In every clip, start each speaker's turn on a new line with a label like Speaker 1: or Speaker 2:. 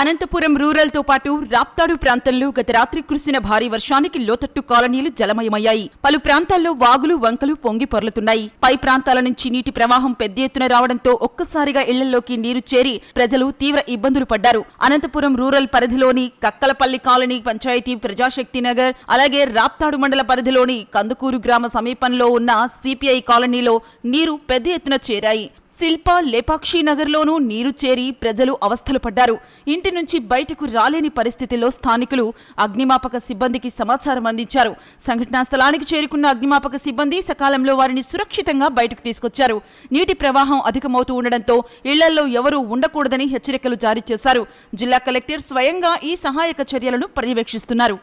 Speaker 1: Anantapuram rural తో పాటు రాప్తాడు ప్రాంతంలో గత రాత్రి కురిసిన భారీ వర్షానికి లోతట్టు కాలనీలు జలమయమయ్యాయి. పలు ప్రాంతాల్లో వాగులు వంకలు పొంగి పొర్లుతున్నాయి. పై ప్రాంతాల నుంచి నీటి ప్రవాహం పెద్ద ఎత్తున రావడంతో ఒక్కసారిగా ఇళ్లలోకి నీరు చేరి ప్రజలు తీవ్ర ఇబ్బందులు పడ్డారు. అనంతపురం రూరల్ పరిధిలోని కక్కలపల్లి కాలనీ పంచాయతీ ప్రజాశక్తి నగర్, అలాగే రాప్తాడు మండల పరిధిలోని కందుకూరు గ్రామ సమీపంలో ఉన్న సిపిఐ కాలనీలో నీరు పెద్ద ఎత్తున చేరాయి. శిల్ప లేపాక్షి నగర్లోనూ నీరు చేరి ప్రజలు అవస్థలు పడ్డారు. ఇంటి నుంచి బయటకు రాలేని పరిస్థితిలో స్థానికులు అగ్నిమాపక సిబ్బందికి సమాచారం అందించారు. సంఘటనా స్థలానికి చేరుకున్న అగ్నిమాపక సిబ్బంది సకాలంలో వారిని సురక్షితంగా బయటకు తీసుకొచ్చారు. నీటి ప్రవాహం అధికమవుతూ ఉండడంతో ఇళ్లల్లో ఎవరూ ఉండకూడదని హెచ్చరికలు జారీ చేశారు. జిల్లా కలెక్టర్ స్వయంగా ఈ సహాయక చర్యలను పర్యవేక్షిస్తున్నారు.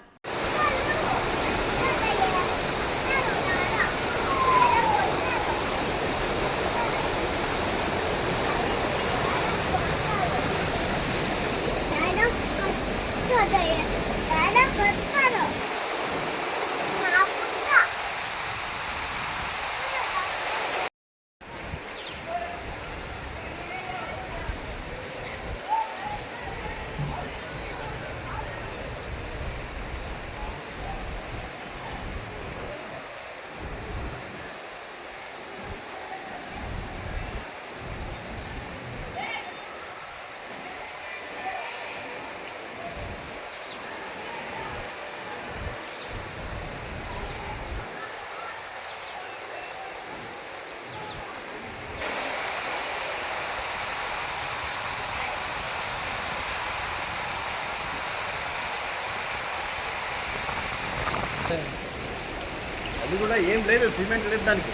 Speaker 2: అది కూడా ఏం లేదు, సిమెంట్ లేదు దానికి.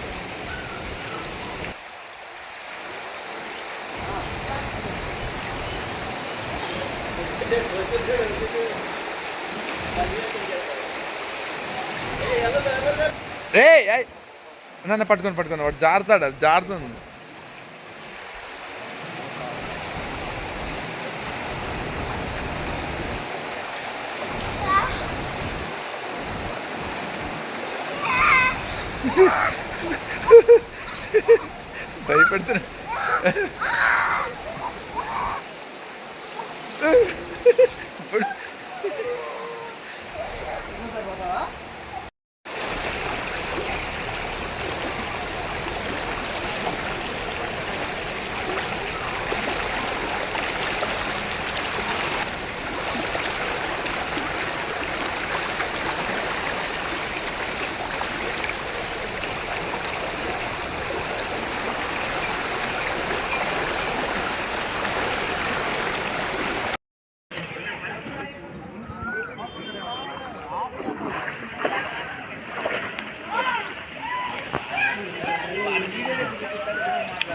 Speaker 3: నన్ను పట్టుకొని వాడు జారుతాడు, అది జారుతుంది. భయపెడుతున్నా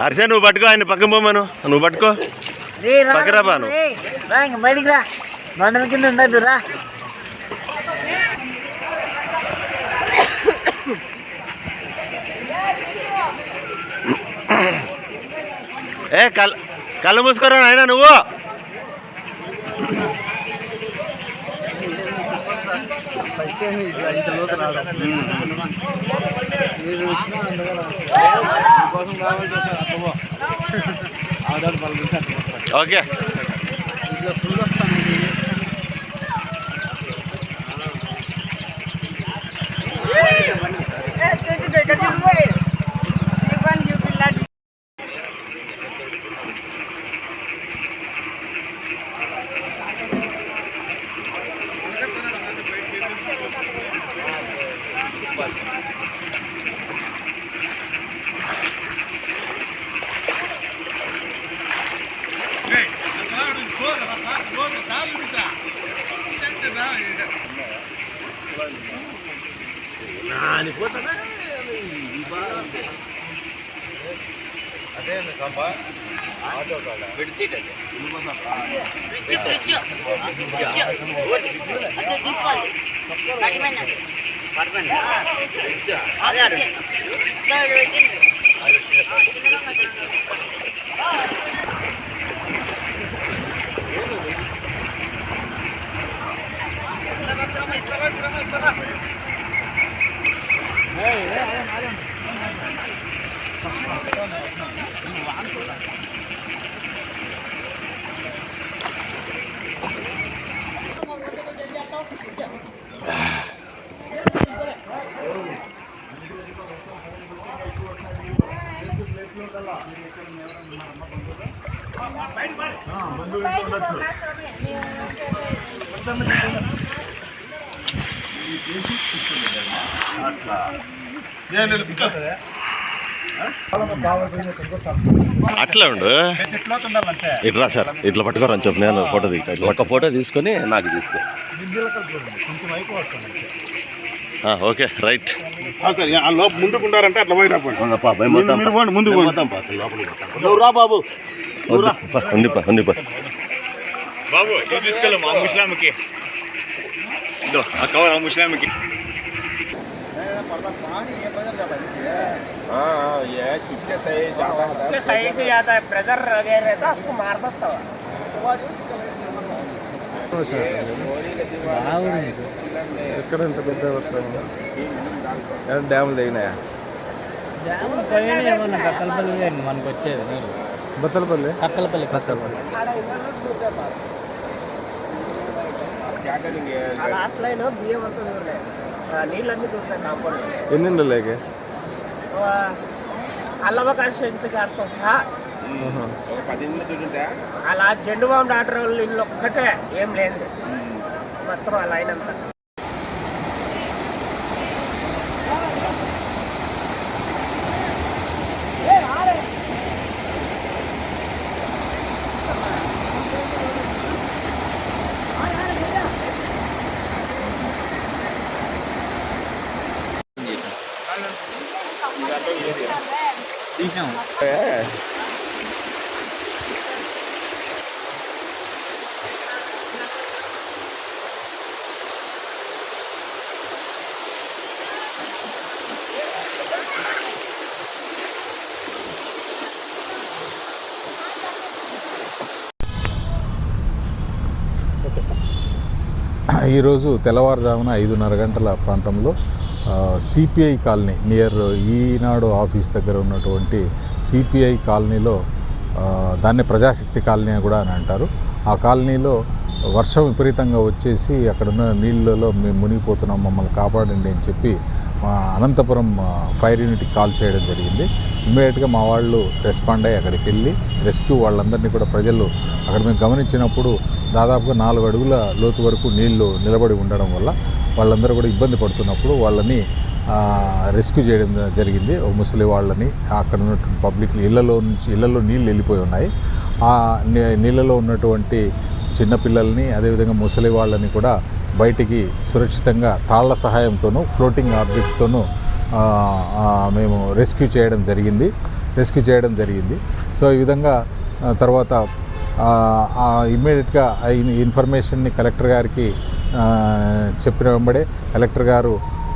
Speaker 2: హర్ష, నువ్వు పట్టుకో, ఆయన పక్కన పోమాను, నువ్వు పట్టుకో, పక్కరా బాను.
Speaker 4: బయటికి రా, మండలం కింద ఉండద్దు రా.
Speaker 2: కళ్ళు మూసుకోరా ఆయన నువ్వు. ఓకే,
Speaker 3: అదే సంపా ఆటో కాడ బెడ్ సీట్ అదే
Speaker 2: అట్లా ఉండు ఇట్లా సార్ ఇట్లా పట్టుకోరని చెప్పు నేను ఫోటో దిగుతా
Speaker 5: ఒక ఫోటో తీసుకొని నాకు తీసుకో.
Speaker 2: ఓకే రైట్
Speaker 6: ముందుకుంటారంటే అట్లా పోయి ముందు
Speaker 5: నువ్వు రా బాబు.
Speaker 2: ఉండిపో
Speaker 6: బాబు ఇది తీసుకెళ్ళము ఆ ముస్లాంకి ఆ కవర్ ఆ ముస్లాంకి
Speaker 3: ఎక్కడ ఎంత పెద్ద వర్షం డ్యాములు తగినాయా
Speaker 4: కక్కలపల్లి మనకు వచ్చేది నీళ్ళు.
Speaker 3: బత్తలపల్లి
Speaker 4: కక్కలపల్లి లాస్ట్ లైన్ బియ్యం అంతా దూరలేదు, నీళ్ళన్నీ దూరుతాయి కాంపౌండ్.
Speaker 3: ఎన్ని లేకే
Speaker 4: అల్లవకాశం ఎంత కాడుతో సహా అలా జెండు బాబు డాక్టర్ వాళ్ళు ఇల్లు ఒక్కటే ఏం లేదు, మొత్తం ఆ లైన్ అంతా.
Speaker 7: ఈరోజు తెల్లవారుజామున 5:30 గంటల ప్రాంతంలో సిపిఐ కాలనీ నియర్ ఈనాడు ఆఫీస్ దగ్గర ఉన్నటువంటి సిపిఐ కాలనీలో దాన్ని ప్రజాశక్తి కాలనీ కూడా అని అంటారు. ఆ కాలనీలో వర్షం విపరీతంగా వచ్చేసి అక్కడున్న నీళ్ళలో మేము మునిగిపోతున్నాం, మమ్మల్ని కాపాడండి అని చెప్పి మా అనంతపురం ఫైర్ యూనిట్కి కాల్ చేయడం జరిగింది. ఇమ్మీడియట్గా మా వాళ్ళు రెస్పాండ్ అయ్యి అక్కడికి వెళ్ళి రెస్క్యూ వాళ్ళందరినీ కూడా ప్రజలు అక్కడ మేము గమనించినప్పుడు దాదాపుగా 4 అడుగుల లోతు వరకు నీళ్లు నిలబడి ఉండడం వల్ల వాళ్ళందరూ కూడా ఇబ్బంది పడుతున్నప్పుడు వాళ్ళని రెస్క్యూ చేయడం జరిగింది. ముసలి వాళ్ళని అక్కడ ఉన్నటువంటి పబ్లిక్ ఇళ్లలో నీళ్ళు వెళ్ళిపోయి ఉన్నాయి. ఆ నీళ్ళలో ఉన్నటువంటి చిన్నపిల్లల్ని అదేవిధంగా ముసలి వాళ్ళని కూడా బయటికి సురక్షితంగా తాళ్ల సహాయంతోనూ ఫ్లోటింగ్ ఆబ్జెక్ట్స్తోనూ మేము రెస్క్యూ చేయడం జరిగింది. సో ఈ విధంగా తర్వాత ఇమ్మీడియట్గా ఇన్ఫర్మేషన్ని కలెక్టర్ గారికి చెప్పిన వెంబడే కలెక్టర్ గారు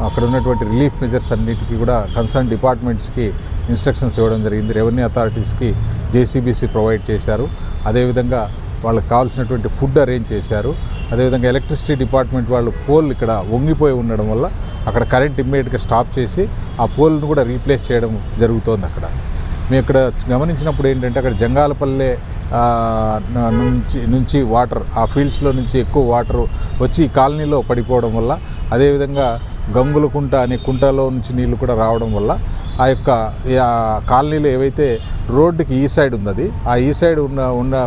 Speaker 7: అక్కడ ఉన్నటువంటి రిలీఫ్ మెజర్స్ అన్నిటికీ కూడా కన్సర్న్ డిపార్ట్మెంట్స్కి ఇన్స్ట్రక్షన్స్ ఇవ్వడం జరిగింది. రెవెన్యూ అథారిటీస్కి జేసీబీసీ ప్రొవైడ్ చేశారు. అదేవిధంగా వాళ్ళకి కావాల్సినటువంటి ఫుడ్ అరేంజ్ చేశారు. అదేవిధంగా ఎలక్ట్రిసిటీ డిపార్ట్మెంట్ వాళ్ళు పోల్ ఇక్కడ వంగిపోయి ఉండడం వల్ల అక్కడ కరెంట్ ఇమ్మీడియట్గా స్టాప్ చేసి ఆ పోల్ను కూడా రీప్లేస్ చేయడం జరుగుతోంది. అక్కడ మేము ఇక్కడ గమనించినప్పుడు ఏంటంటే అక్కడ జంగాలపల్లె నుంచి వాటర్ ఆ ఫీల్డ్స్లో నుంచి ఎక్కువ వాటర్ వచ్చి ఈ కాలనీలో పడిపోవడం వల్ల, అదేవిధంగా గంగులకుంట అనే కుంటలో నుంచి నీళ్లు కూడా రావడం వల్ల ఆ యొక్క కాలనీలో ఏవైతే రోడ్డుకి ఈ సైడ్ ఉంది ఆ ఈ సైడ్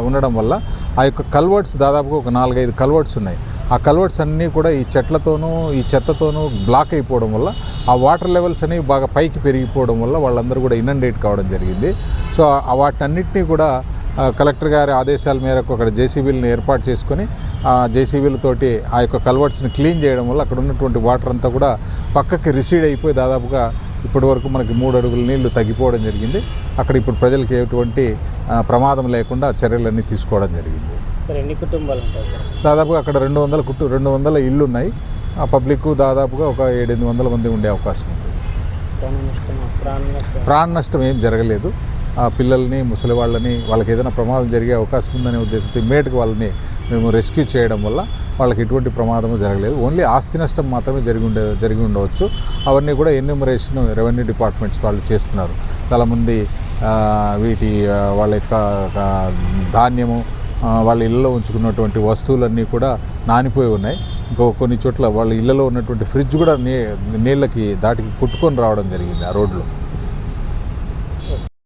Speaker 7: ఉండడం వల్ల ఆ యొక్క కల్వర్ట్స్ దాదాపుగా ఒక 4-5 కల్వర్ట్స్ ఉన్నాయి. ఆ కల్వర్ట్స్ అన్నీ కూడా ఈ చెట్లతోనూ ఈ చెత్తతోనూ బ్లాక్ అయిపోవడం వల్ల ఆ వాటర్ లెవెల్స్ అనేవి బాగా పైకి పెరిగిపోవడం వల్ల వాళ్ళందరూ కూడా ఇనండేట్ కావడం జరిగింది. సో వాటన్నిటినీ కూడా కలెక్టర్ గారి ఆదేశాల మేరకు అక్కడ జేసీబీలను ఏర్పాటు చేసుకొని ఆ జేసీబీలతోటి ఆ యొక్క కల్వర్ట్స్ని క్లీన్ చేయడం వల్ల అక్కడ ఉన్నటువంటి వాటర్ అంతా కూడా పక్కకి రిసీడ్ అయిపోయి దాదాపుగా ఇప్పటి వరకు మనకి 3 అడుగుల నీళ్లు తగ్గిపోవడం జరిగింది. అక్కడ ఇప్పుడు ప్రజలకి ఎటువంటి ప్రమాదం లేకుండా చర్యలన్నీ తీసుకోవడం జరిగింది.
Speaker 4: ఎన్ని కుటుంబాలు ఉంటాయి?
Speaker 7: దాదాపుగా అక్కడ 200 ఇళ్ళు ఉన్నాయి. ఆ పబ్లిక్ దాదాపుగా ఒక 700-800 మంది ఉండే అవకాశం ఉంది. ప్రాణ నష్టం ఏం జరగలేదు. ఆ పిల్లల్ని ముసలి వాళ్ళకి ఏదైనా ప్రమాదం జరిగే అవకాశం ఉందనే ఉద్దేశంతో ఇమ్మీడియట్గా వాళ్ళని మేము రెస్క్యూ చేయడం వల్ల వాళ్ళకి ఎటువంటి ప్రమాదము జరగలేదు. ఓన్లీ ఆస్తి నష్టం మాత్రమే జరిగి ఉండవచ్చు. అవన్నీ కూడా ఎన్యూమరేషన్ రెవెన్యూ డిపార్ట్మెంట్స్ వాళ్ళు చేస్తున్నారు. చాలామంది వాళ్ళ యొక్క ధాన్యము వాళ్ళ ఇళ్ళలో ఉంచుకున్నటువంటి వస్తువులన్నీ కూడా నానిపోయి ఉన్నాయి. కొన్ని చోట్ల వాళ్ళ ఇళ్ళలో ఉన్నటువంటి ఫ్రిడ్జ్ కూడా నీళ్ళకి దాటికి కొట్టుకొని రావడం జరిగింది ఆ రోడ్లో.